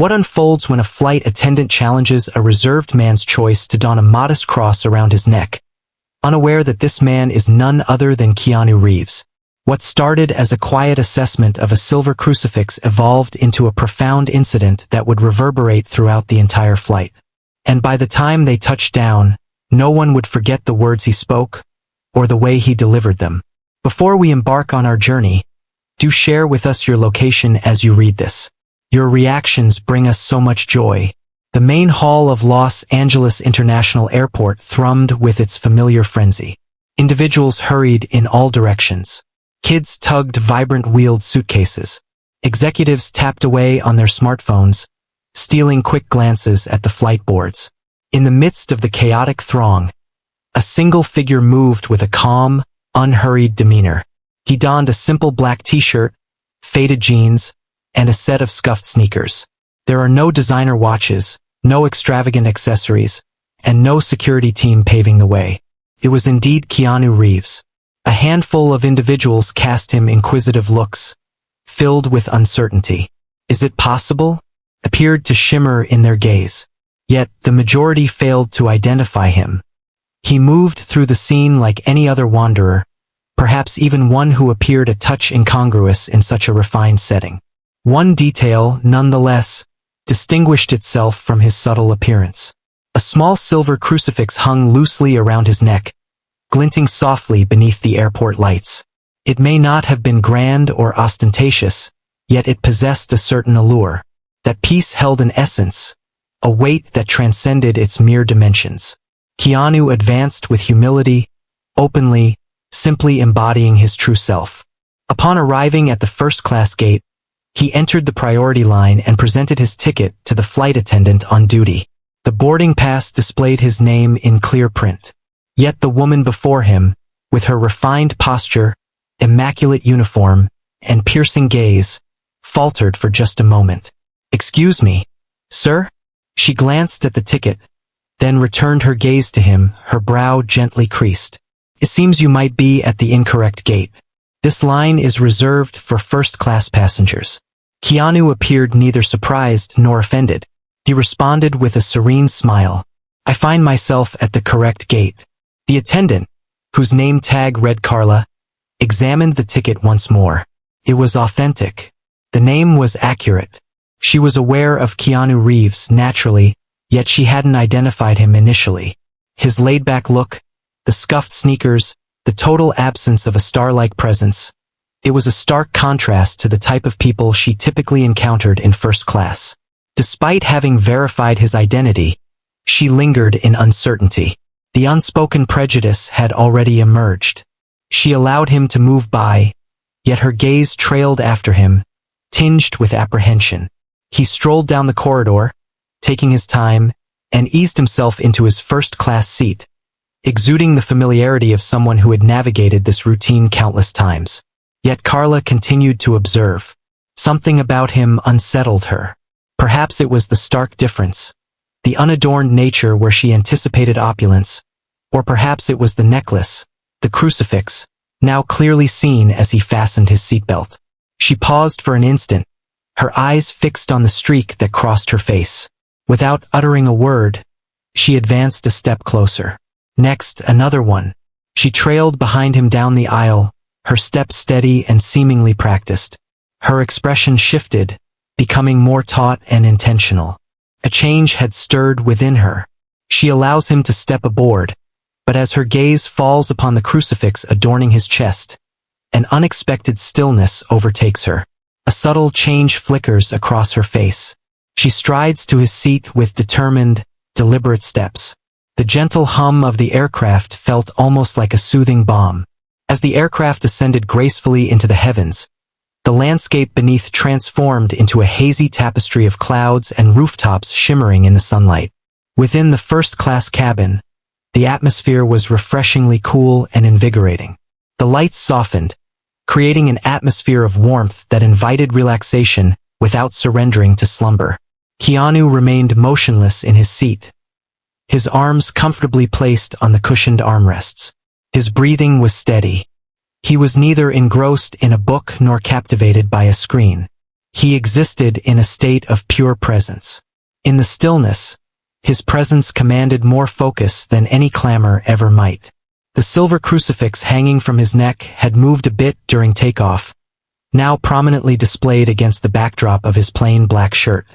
What unfolds when a flight attendant challenges a reserved man's choice to don a modest cross around his neck, unaware that this man is none other than Keanu Reeves? What started as a quiet assessment of a silver crucifix evolved into a profound incident that would reverberate throughout the entire flight. And by the time they touched down, no one would forget the words he spoke, or the way he delivered them. Before we embark on our journey, do share with us your location as you read this. Your reactions bring us so much joy. The main hall of Los Angeles International Airport thrummed with its familiar frenzy. Individuals hurried in all directions. Kids tugged vibrant wheeled suitcases. Executives tapped away on their smartphones, stealing quick glances at the flight boards. In the midst of the chaotic throng, a single figure moved with a calm, unhurried demeanor. He donned a simple black t-shirt, faded jeans, and a set of scuffed sneakers. There are no designer watches, no extravagant accessories, and no security team paving the way. It was indeed Keanu Reeves. A handful of individuals cast him inquisitive looks, filled with uncertainty. Is it possible? Appeared to shimmer in their gaze. Yet the majority failed to identify him. He moved through the scene like any other wanderer, perhaps even one who appeared a touch incongruous in such a refined setting. One detail, nonetheless, distinguished itself from his subtle appearance. A small silver crucifix hung loosely around his neck, glinting softly beneath the airport lights. It may not have been grand or ostentatious, yet it possessed a certain allure. That piece held an essence, a weight that transcended its mere dimensions. Keanu advanced with humility, openly, simply embodying his true self. Upon arriving at the first-class gate, he entered the priority line and presented his ticket to the flight attendant on duty. The boarding pass displayed his name in clear print. Yet the woman before him, with her refined posture, immaculate uniform, and piercing gaze, faltered for just a moment. "Excuse me, sir?" She glanced at the ticket, then returned her gaze to him, her brow gently creased. "It seems you might be at the incorrect gate. This line is reserved for first-class passengers." Keanu appeared neither surprised nor offended. He responded with a serene smile. "I find myself at the correct gate." The attendant, whose name tag read Carla, examined the ticket once more. It was authentic. The name was accurate. She was aware of Keanu Reeves naturally, yet she hadn't identified him initially. His laid-back look, the scuffed sneakers, the total absence of a star-like presence. It was a stark contrast to the type of people she typically encountered in first class. Despite having verified his identity, she lingered in uncertainty. The unspoken prejudice had already emerged. She allowed him to move by, yet her gaze trailed after him, tinged with apprehension. He strolled down the corridor, taking his time, and eased himself into his first-class seat, exuding the familiarity of someone who had navigated this routine countless times. Yet Carla continued to observe. Something about him unsettled her. Perhaps it was the stark difference, the unadorned nature where she anticipated opulence, or perhaps it was the necklace, the crucifix, now clearly seen as he fastened his seatbelt. She paused for an instant, her eyes fixed on the streak that crossed her face. Without uttering a word, she advanced a step closer. Next, another one. She trailed behind him down the aisle, her step steady and seemingly practiced. Her expression shifted, becoming more taut and intentional. A change had stirred within her. She allows him to step aboard, but as her gaze falls upon the crucifix adorning his chest, an unexpected stillness overtakes her. A subtle change flickers across her face. She strides to his seat with determined, deliberate steps. The gentle hum of the aircraft felt almost like a soothing balm. As the aircraft ascended gracefully into the heavens, the landscape beneath transformed into a hazy tapestry of clouds and rooftops shimmering in the sunlight. Within the first-class cabin, the atmosphere was refreshingly cool and invigorating. The lights softened, creating an atmosphere of warmth that invited relaxation without surrendering to slumber. Keanu remained motionless in his seat, his arms comfortably placed on the cushioned armrests. His breathing was steady. He was neither engrossed in a book nor captivated by a screen. He existed in a state of pure presence. In the stillness, his presence commanded more focus than any clamor ever might. The silver crucifix hanging from his neck had moved a bit during takeoff, now prominently displayed against the backdrop of his plain black shirt.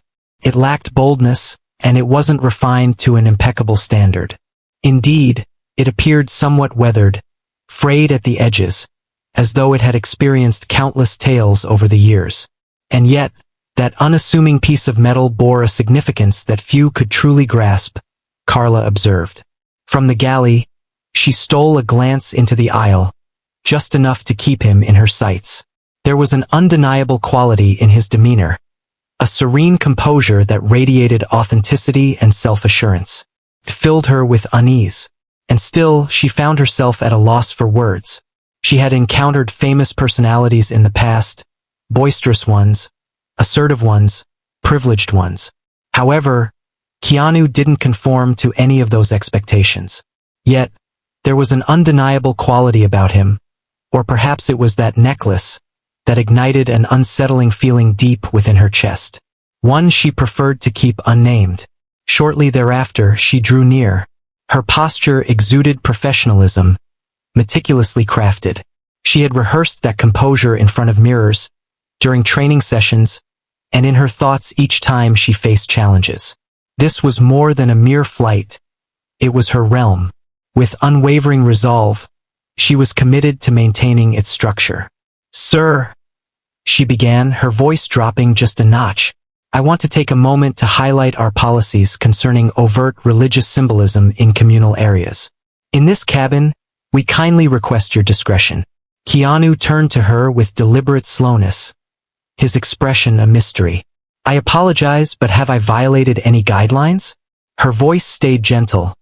It lacked boldness, and it wasn't refined to an impeccable standard. Indeed, it appeared somewhat weathered, frayed at the edges, as though it had experienced countless tales over the years. And yet, that unassuming piece of metal bore a significance that few could truly grasp, Carla observed. From the galley, she stole a glance into the aisle, just enough to keep him in her sights. There was an undeniable quality in his demeanor, a serene composure that radiated authenticity and self-assurance. It filled her with unease. And still, she found herself at a loss for words. She had encountered famous personalities in the past, boisterous ones, assertive ones, privileged ones. However, Keanu didn't conform to any of those expectations. Yet, there was an undeniable quality about him, or perhaps it was that necklace, that ignited an unsettling feeling deep within her chest. One she preferred to keep unnamed. Shortly thereafter, she drew near. Her posture exuded professionalism, meticulously crafted. She had rehearsed that composure in front of mirrors, during training sessions, and in her thoughts each time she faced challenges. This was more than a mere flight. It was her realm. With unwavering resolve, she was committed to maintaining its structure. "Sir," she began, her voice dropping just a notch, "I want to take a moment to highlight our policies concerning overt religious symbolism in communal areas. In this cabin, we kindly request your discretion." Keanu turned to her with deliberate slowness, his expression a mystery. "I apologize, but have I violated any guidelines?" Her voice stayed gentle,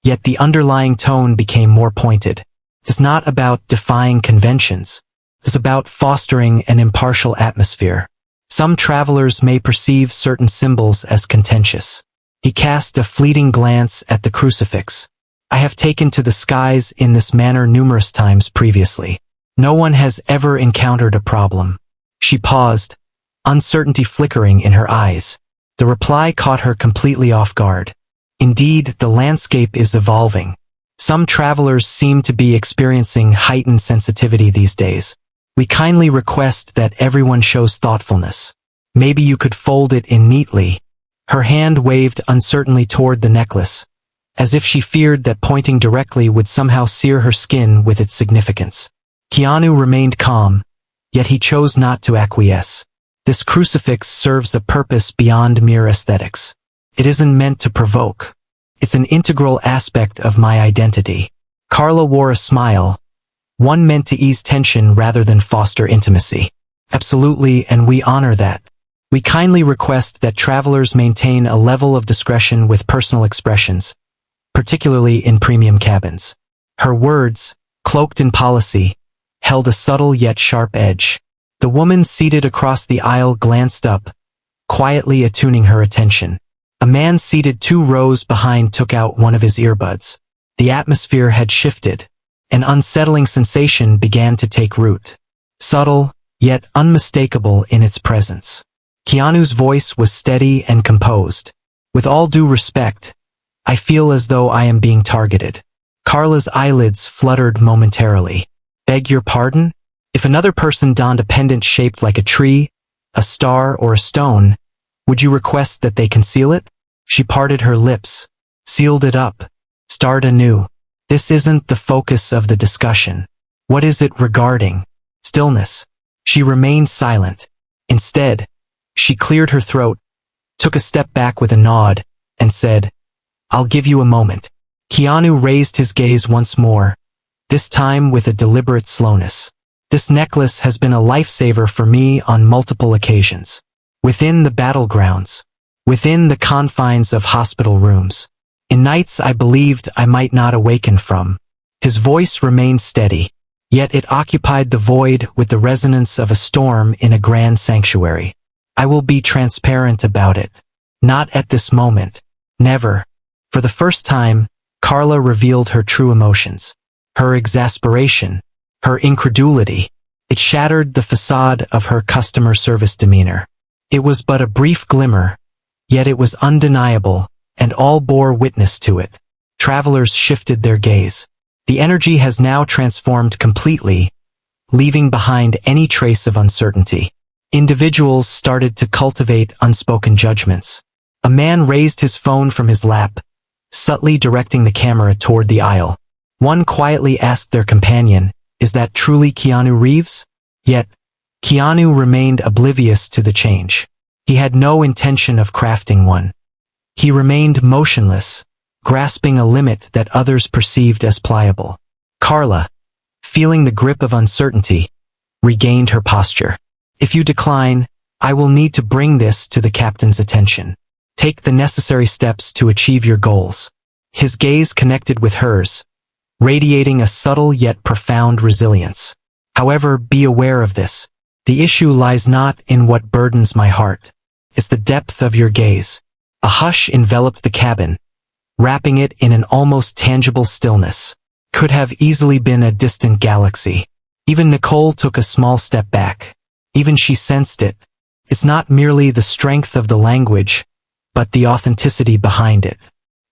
yet the underlying tone became more pointed. It's not about defying conventions. It's about fostering an impartial atmosphere. Some travelers may perceive certain symbols as contentious. He cast a fleeting glance at the crucifix. "I have taken to the skies in this manner numerous times previously. No one has ever encountered a problem." She paused, uncertainty flickering in her eyes. The reply caught her completely off guard. Indeed, the landscape is evolving. Some travelers seem to be experiencing heightened sensitivity these days. We kindly request that everyone shows thoughtfulness. Maybe you could fold it in neatly. Her hand waved uncertainly toward the necklace, as if she feared that pointing directly would somehow sear her skin with its significance. Keanu remained calm, yet he chose not to acquiesce. This crucifix serves a purpose beyond mere aesthetics. It isn't meant to provoke. It's an integral aspect of my identity. Carla wore a smile, one meant to ease tension rather than foster intimacy. Absolutely, and we honor that. We kindly request that travelers maintain a level of discretion with personal expressions, particularly in premium cabins. Her words, cloaked in policy, held a subtle yet sharp edge. The woman seated across the aisle glanced up, quietly attuning her attention. A man seated 2 rows behind took out one of his earbuds. The atmosphere had shifted. An unsettling sensation began to take root. Subtle, yet unmistakable in its presence. Keanu's voice was steady and composed. "With all due respect, I feel as though I am being targeted." Carla's eyelids fluttered momentarily. "Beg your pardon? If another person donned a pendant shaped like a tree, a star, or a stone, would you request that they conceal it?" She parted her lips, sealed it up, started anew. "This isn't the focus of the discussion. What is it regarding?" Stillness. She remained silent. Instead, she cleared her throat, took a step back with a nod, and said, "I'll give you a moment." Keanu raised his gaze once more, this time with a deliberate slowness. "This necklace has been a lifesaver for me on multiple occasions. Within the battlegrounds, within the confines of hospital rooms, in nights I believed I might not awaken from." His voice remained steady, yet it occupied the void with the resonance of a storm in a grand sanctuary. "I will be transparent about it. Not at this moment. Never." For the first time, Carla revealed her true emotions. Her exasperation, her incredulity. It shattered the facade of her customer service demeanor. It was but a brief glimmer, yet it was undeniable, and all bore witness to it. Travelers shifted their gaze. The energy has now transformed completely, leaving behind any trace of uncertainty. Individuals started to cultivate unspoken judgments. A man raised his phone from his lap, subtly directing the camera toward the aisle. One quietly asked their companion, "Is that truly Keanu Reeves?" Yet, Keanu remained oblivious to the change. He had no intention of crafting one. He remained motionless, grasping a limit that others perceived as pliable. Carla, feeling the grip of uncertainty, regained her posture. "If you decline, I will need to bring this to the captain's attention. Take the necessary steps to achieve your goals." His gaze connected with hers, radiating a subtle yet profound resilience. "However, be aware of this. The issue lies not in what burdens my heart. It's the depth of your gaze." A hush enveloped the cabin, wrapping it in an almost tangible stillness. Could have easily been a distant galaxy. Even Nicole took a small step back. Even she sensed it. It's not merely the strength of the language, but the authenticity behind it.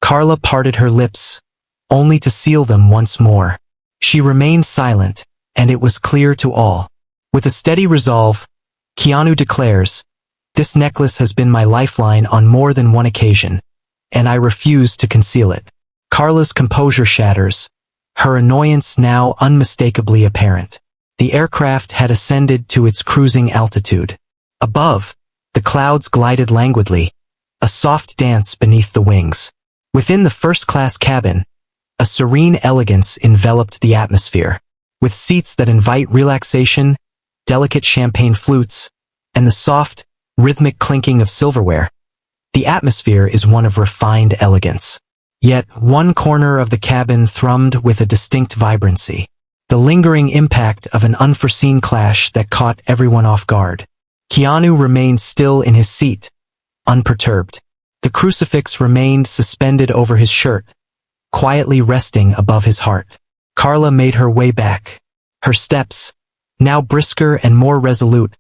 Carla parted her lips, only to seal them once more. She remained silent, and it was clear to all. With a steady resolve, Keanu declares, "This necklace has been my lifeline on more than one occasion, and I refuse to conceal it." Carla's composure shatters, her annoyance now unmistakably apparent. The aircraft had ascended to its cruising altitude. Above, the clouds glided languidly, a soft dance beneath the wings. Within the first-class cabin, a serene elegance enveloped the atmosphere, with seats that invite relaxation, delicate champagne flutes, and the soft, rhythmic clinking of silverware. The atmosphere is one of refined elegance. Yet, one corner of the cabin thrummed with a distinct vibrancy, the lingering impact of an unforeseen clash that caught everyone off guard. Keanu remained still in his seat, unperturbed. The crucifix remained suspended over his shirt, quietly resting above his heart. Carla made her way back. Her steps, now brisker and more resolute,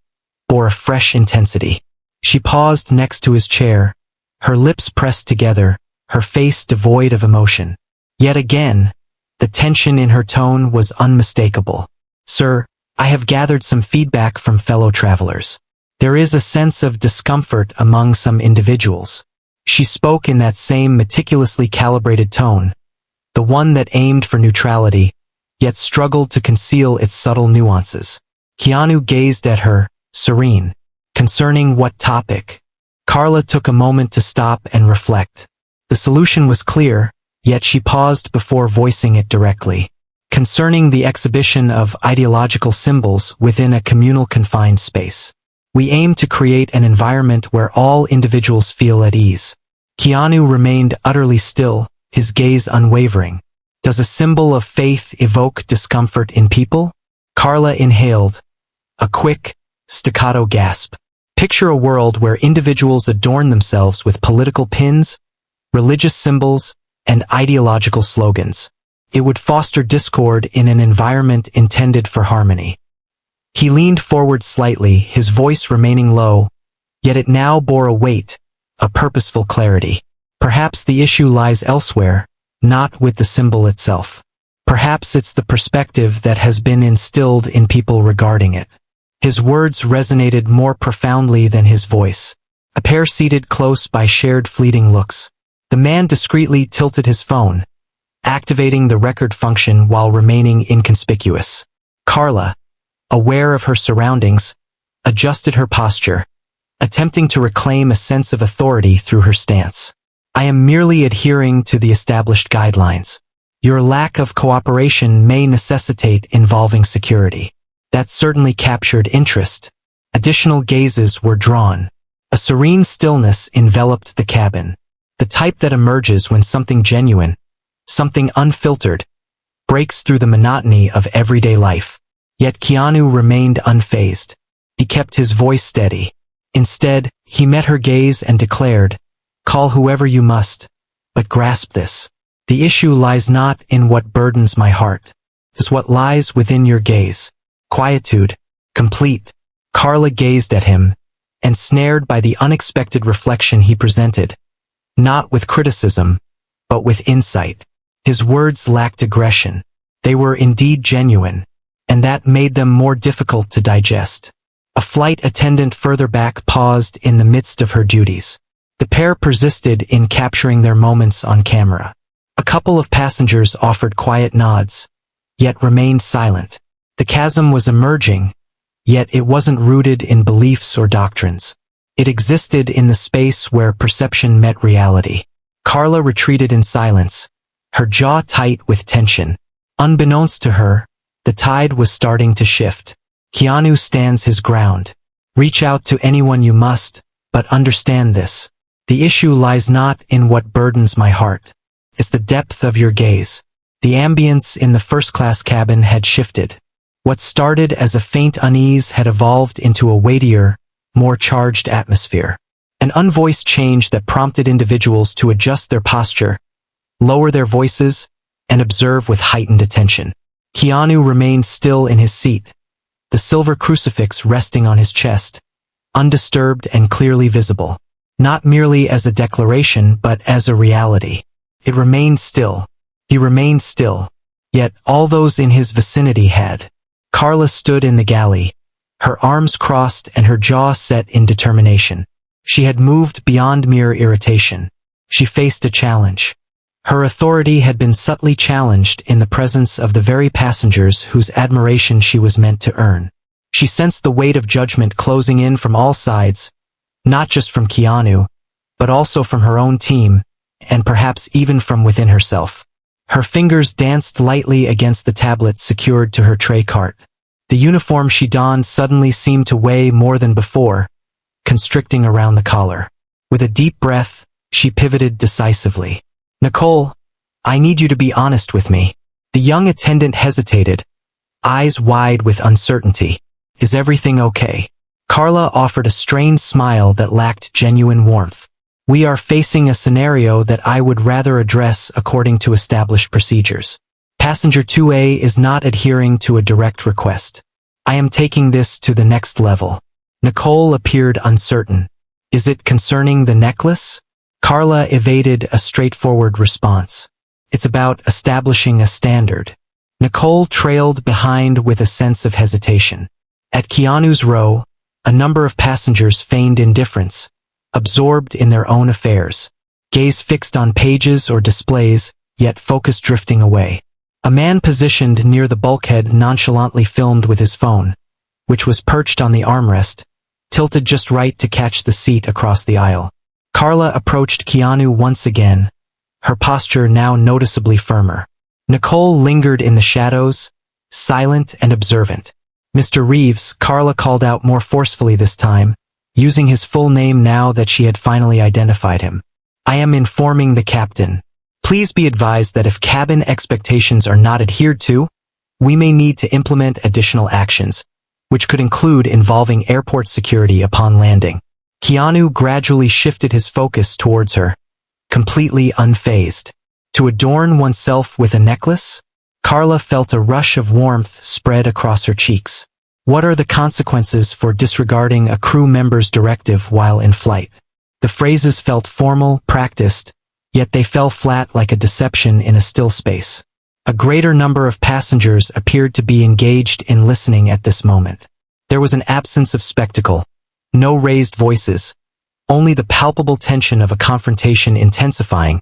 bore a fresh intensity. She paused next to his chair, her lips pressed together, her face devoid of emotion. Yet again, the tension in her tone was unmistakable. "Sir, I have gathered some feedback from fellow travelers. There is a sense of discomfort among some individuals." She spoke in that same meticulously calibrated tone, the one that aimed for neutrality, yet struggled to conceal its subtle nuances. Keanu gazed at her, serene. "Concerning what topic?" Carla took a moment to stop and reflect. The solution was clear, yet she paused before voicing it directly. "Concerning the exhibition of ideological symbols within a communal confined space. We aim to create an environment where all individuals feel at ease." Keanu remained utterly still, his gaze unwavering. "Does a symbol of faith evoke discomfort in people?" Carla inhaled, a quick, staccato gasp. "Picture a world where individuals adorn themselves with political pins, religious symbols, and ideological slogans. It would foster discord in an environment intended for harmony." He leaned forward slightly, his voice remaining low, yet it now bore a weight, a purposeful clarity. "Perhaps the issue lies elsewhere, not with the symbol itself. Perhaps it's the perspective that has been instilled in people regarding it." His words resonated more profoundly than his voice. A pair seated close by shared fleeting looks. The man discreetly tilted his phone, activating the record function while remaining inconspicuous. Carla, aware of her surroundings, adjusted her posture, attempting to reclaim a sense of authority through her stance. "I am merely adhering to the established guidelines. Your lack of cooperation may necessitate involving security." That certainly captured interest. Additional gazes were drawn. A serene stillness enveloped the cabin, the type that emerges when something genuine, something unfiltered, breaks through the monotony of everyday life. Yet Keanu remained unfazed. He kept his voice steady. Instead, he met her gaze and declared, "Call whoever you must, but grasp this. The issue lies not in what burdens my heart. It's what lies within your gaze." Quietude, complete. Carla gazed at him, and snared by the unexpected reflection he presented, not with criticism, but with insight. His words lacked aggression. They were indeed genuine, and that made them more difficult to digest. A flight attendant further back paused in the midst of her duties. The pair persisted in capturing their moments on camera. A couple of passengers offered quiet nods, yet remained silent. The chasm was emerging, yet it wasn't rooted in beliefs or doctrines. It existed in the space where perception met reality. Carla retreated in silence, her jaw tight with tension. Unbeknownst to her, the tide was starting to shift. Keanu stands his ground. Reach out to anyone you must, but understand this. The issue lies not in what burdens my heart. It's the depth of your gaze. The ambience in the first-class cabin had shifted. What started as a faint unease had evolved into a weightier, more charged atmosphere. An unvoiced change that prompted individuals to adjust their posture, lower their voices, and observe with heightened attention. Keanu remained still in his seat, the silver crucifix resting on his chest, undisturbed and clearly visible. Not merely as a declaration, but as a reality. It remained still. He remained still. Yet all those in his vicinity had. Carla stood in the galley, her arms crossed and her jaw set in determination. She had moved beyond mere irritation. She faced a challenge. Her authority had been subtly challenged in the presence of the very passengers whose admiration she was meant to earn. She sensed the weight of judgment closing in from all sides, not just from Keanu, but also from her own team, and perhaps even from within herself. Her fingers danced lightly against the tablet secured to her tray cart. The uniform she donned suddenly seemed to weigh more than before, constricting around the collar. With a deep breath, she pivoted decisively. "Nicole, I need you to be honest with me." The young attendant hesitated, eyes wide with uncertainty. "Is everything okay?" Carla offered a strained smile that lacked genuine warmth. "We are facing a scenario that I would rather address according to established procedures. Passenger 2A is not adhering to a direct request. I am taking this to the next level." Nicole appeared uncertain. "Is it concerning the necklace?" Carla evaded a straightforward response. "It's about establishing a standard." Nicole trailed behind with a sense of hesitation. At Keanu's row, a number of passengers feigned indifference, absorbed in their own affairs, gaze fixed on pages or displays, yet focus drifting away. A man positioned near the bulkhead nonchalantly filmed with his phone, which was perched on the armrest, tilted just right to catch the seat across the aisle. Carla approached Keanu once again, her posture now noticeably firmer. Nicole lingered in the shadows, silent and observant. "Mr. Reeves," Carla called out more forcefully this time, using his full name now that she had finally identified him. "I am informing the captain. Please be advised that if cabin expectations are not adhered to, we may need to implement additional actions, which could include involving airport security upon landing." Keanu gradually shifted his focus towards her, completely unfazed. To adorn oneself with a necklace? Carla felt a rush of warmth spread across her cheeks. What are the consequences for disregarding a crew member's directive while in flight? The phrases felt formal, practiced, yet they fell flat like a deception in a still space. A greater number of passengers appeared to be engaged in listening at this moment. There was an absence of spectacle, no raised voices, only the palpable tension of a confrontation intensifying,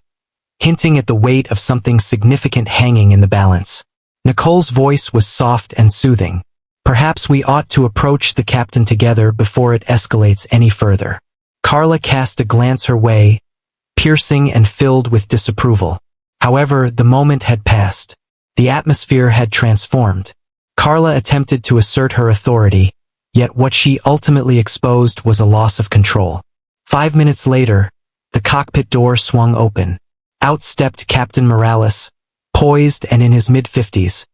hinting at the weight of something significant hanging in the balance. Nicole's voice was soft and soothing. "Perhaps we ought to approach the captain together before it escalates any further." Carla cast a glance her way, piercing and filled with disapproval. However, the moment had passed. The atmosphere had transformed. Carla attempted to assert her authority, yet what she ultimately exposed was a loss of control. 5 minutes later, the cockpit door swung open. Out stepped Captain Morales, poised and in his mid-50s,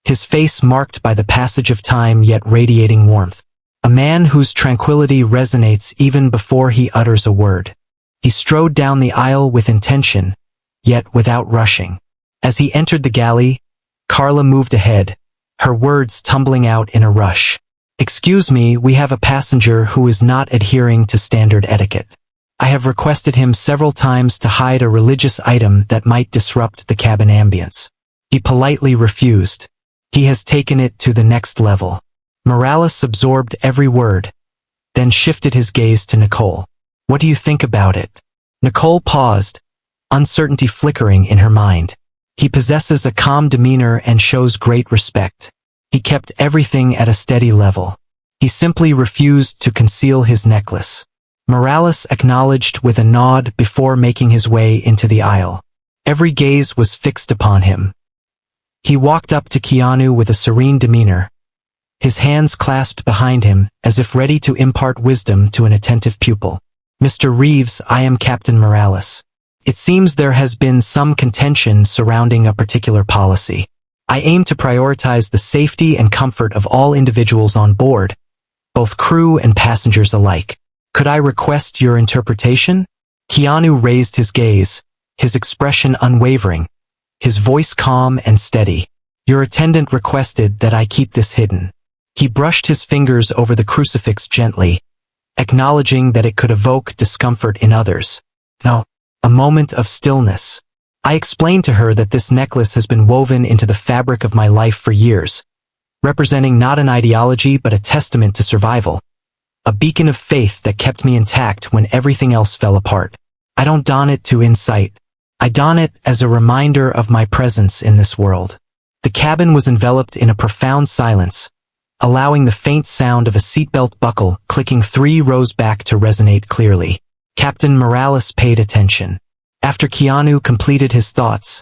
his face marked by the passage of time yet radiating warmth. A man whose tranquility resonates even before he utters a word. He strode down the aisle with intention, yet without rushing. As he entered the galley, Carla moved ahead, her words tumbling out in a rush. "Excuse me, we have a passenger who is not adhering to standard etiquette. I have requested him several times to hide a religious item that might disrupt the cabin ambience. He politely refused. He has taken it to the next level." Morales absorbed every word, then shifted his gaze to Nicole. "What do you think about it?" Nicole paused, uncertainty flickering in her mind. "He possesses a calm demeanor and shows great respect. He kept everything at a steady level. He simply refused to conceal his necklace." Morales acknowledged with a nod before making his way into the aisle. Every gaze was fixed upon him. He walked up to Keanu with a serene demeanor, his hands clasped behind him as if ready to impart wisdom to an attentive pupil. "Mr. Reeves, I am Captain Morales. It seems there has been some contention surrounding a particular policy. I aim to prioritize the safety and comfort of all individuals on board, both crew and passengers alike. Could I request your interpretation?" Keanu raised his gaze, his expression unwavering, his voice calm and steady. "Your attendant requested that I keep this hidden." He brushed his fingers over the crucifix gently, acknowledging that it could evoke discomfort in others. "No." A moment of stillness. "I explained to her that this necklace has been woven into the fabric of my life for years, representing not an ideology but a testament to survival, a beacon of faith that kept me intact when everything else fell apart. I don't don it to incite. I don it as a reminder of my presence in this world." The cabin was enveloped in a profound silence, allowing the faint sound of a seatbelt buckle clicking 3 rows back to resonate clearly. Captain Morales paid attention. After Keanu completed his thoughts,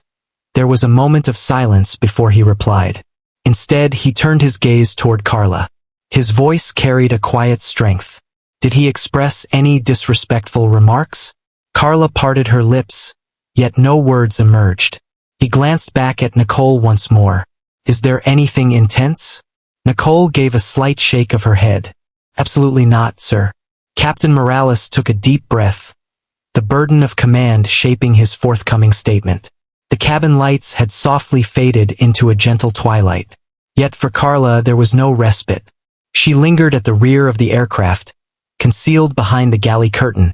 there was a moment of silence before he replied. Instead, he turned his gaze toward Carla. His voice carried a quiet strength. Did he express any disrespectful remarks? Carla parted her lips, yet no words emerged. He glanced back at Nicole once more. "Is there anything intense?" Nicole gave a slight shake of her head. "Absolutely not, sir." Captain Morales took a deep breath, the burden of command shaping his forthcoming statement. The cabin lights had softly faded into a gentle twilight. Yet for Carla there was no respite. She lingered at the rear of the aircraft, concealed behind the galley curtain,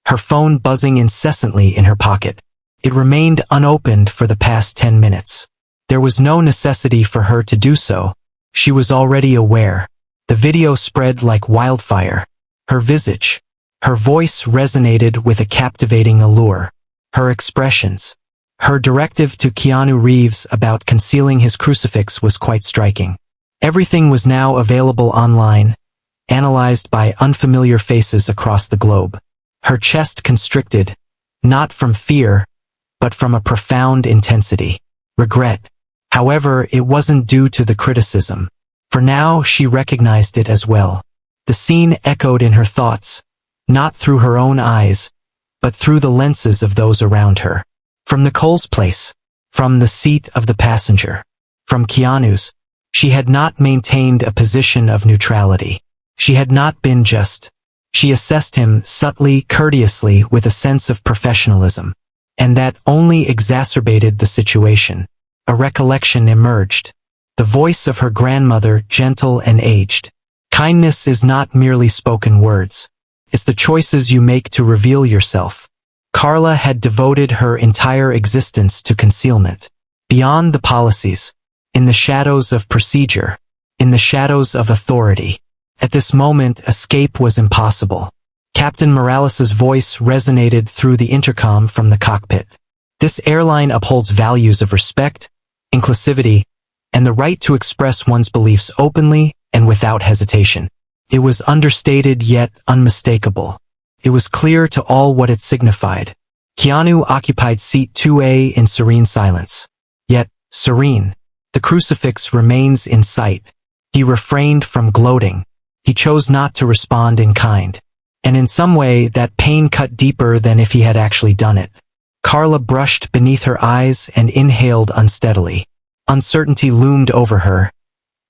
her phone buzzing incessantly in her pocket. It remained unopened for the past 10 minutes. There was no necessity for her to do so. She was already aware. The video spread like wildfire. Her visage, her voice resonated with a captivating allure. Her expressions, her directive to Keanu Reeves about concealing his crucifix was quite striking. Everything was now available online, analyzed by unfamiliar faces across the globe. Her chest constricted, not from fear, but from a profound intensity. Regret. However, it wasn't due to the criticism. For now, she recognized it as well. The scene echoed in her thoughts, not through her own eyes, but through the lenses of those around her. From Nicole's place, from the seat of the passenger, from Keanu's, she had not maintained a position of neutrality. She had not been just. She assessed him subtly, courteously, with a sense of professionalism. And that only exacerbated the situation. A recollection emerged. The voice of her grandmother, gentle and aged. Kindness is not merely spoken words. It's the choices you make to reveal yourself. Carla had devoted her entire existence to concealment. Beyond the policies, in the shadows of procedure, in the shadows of authority. At this moment, escape was impossible. Captain Morales's voice resonated through the intercom from the cockpit. This airline upholds values of respect, inclusivity, and the right to express one's beliefs openly and without hesitation. It was understated yet unmistakable. It was clear to all what it signified. Keanu occupied seat 2A in serene silence. Yet, serene, the crucifix remains in sight. He refrained from gloating. He chose not to respond in kind. And in some way, that pain cut deeper than if he had actually done it. Carla brushed beneath her eyes and inhaled unsteadily. Uncertainty loomed over her,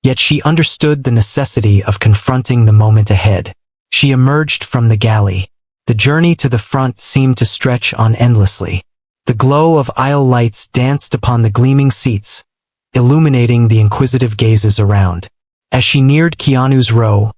yet she understood the necessity of confronting the moment ahead. She emerged from the galley. The journey to the front seemed to stretch on endlessly. The glow of aisle lights danced upon the gleaming seats, illuminating the inquisitive gazes around. As she neared Keanu's row,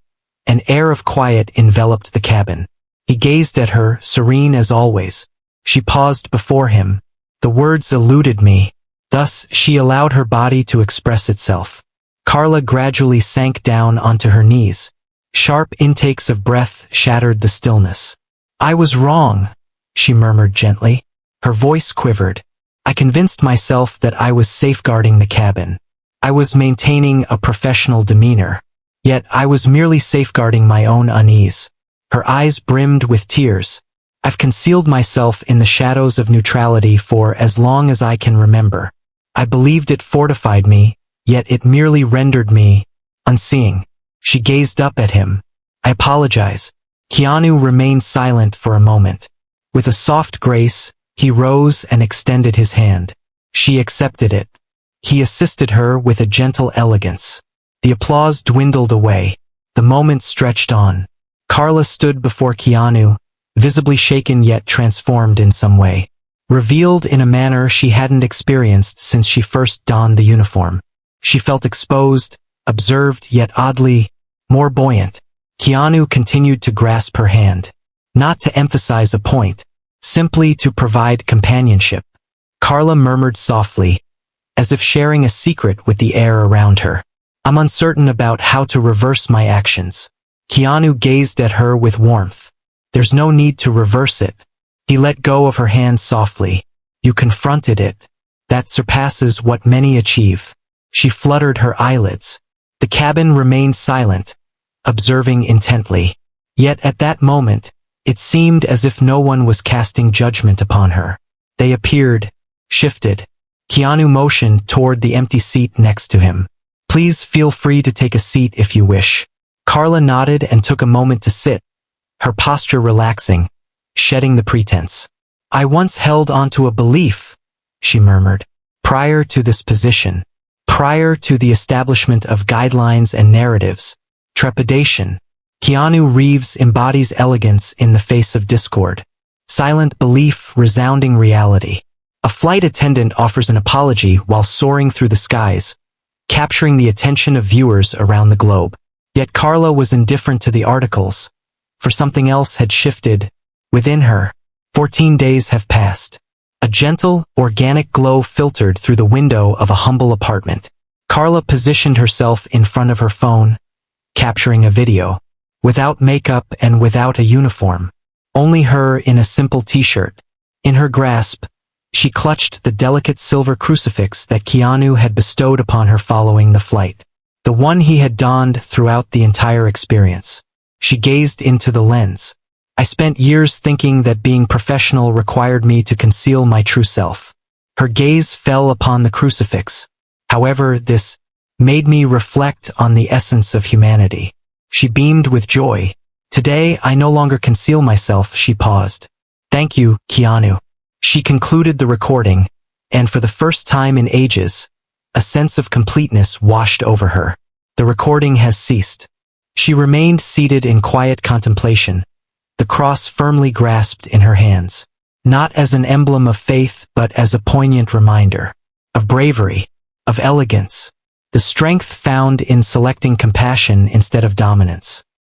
an air of quiet enveloped the cabin. He gazed at her, serene as always. She paused before him. The words eluded me. Thus, she allowed her body to express itself. Carla gradually sank down onto her knees. Sharp intakes of breath shattered the stillness. "I was wrong," she murmured gently. Her voice quivered. "I convinced myself that I was safeguarding the cabin. I was maintaining a professional demeanor. Yet I was merely safeguarding my own unease." Her eyes brimmed with tears. "I've concealed myself in the shadows of neutrality for as long as I can remember. I believed it fortified me, yet it merely rendered me unseeing." She gazed up at him. "I apologize." Keanu remained silent for a moment. With a soft grace, he rose and extended his hand. She accepted it. He assisted her with a gentle elegance. The applause dwindled away. The moment stretched on. Carla stood before Keanu, visibly shaken yet transformed in some way. Revealed in a manner she hadn't experienced since she first donned the uniform. She felt exposed, observed yet oddly more buoyant. Keanu continued to grasp her hand. Not to emphasize a point, simply to provide companionship. Carla murmured softly, as if sharing a secret with the air around her. "I'm uncertain about how to reverse my actions." Keanu gazed at her with warmth. "There's no need to reverse it." He let go of her hand softly. "You confronted it. That surpasses what many achieve." She fluttered her eyelids. The cabin remained silent, observing intently. Yet at that moment, it seemed as if no one was casting judgment upon her. They appeared, shifted. Keanu motioned toward the empty seat next to him. "Please feel free to take a seat if you wish." Carla nodded and took a moment to sit, her posture relaxing, shedding the pretense. "I once held onto a belief," she murmured, "prior to this position, prior to the establishment of guidelines and narratives. Trepidation." Keanu Reeves embodies elegance in the face of discord. Silent belief, resounding reality. A flight attendant offers an apology while soaring through the skies, capturing the attention of viewers around the globe. Yet Carla was indifferent to the articles, for something else had shifted within her. 14 days have passed. A gentle, organic glow filtered through the window of a humble apartment. Carla positioned herself in front of her phone, capturing a video. Without makeup and without a uniform. Only her in a simple t-shirt. In her grasp, she clutched the delicate silver crucifix that Keanu had bestowed upon her following the flight. The one he had donned throughout the entire experience. She gazed into the lens. "I spent years thinking that being professional required me to conceal my true self." Her gaze fell upon the crucifix. "However, this made me reflect on the essence of humanity." She beamed with joy. "Today, I no longer conceal myself." She paused. "Thank you, Keanu." She concluded the recording, and for the first time in ages, a sense of completeness washed over her. The recording has ceased. She remained seated in quiet contemplation, the cross firmly grasped in her hands, not as an emblem of faith but as a poignant reminder of bravery, of elegance, the strength found in selecting compassion instead of dominance.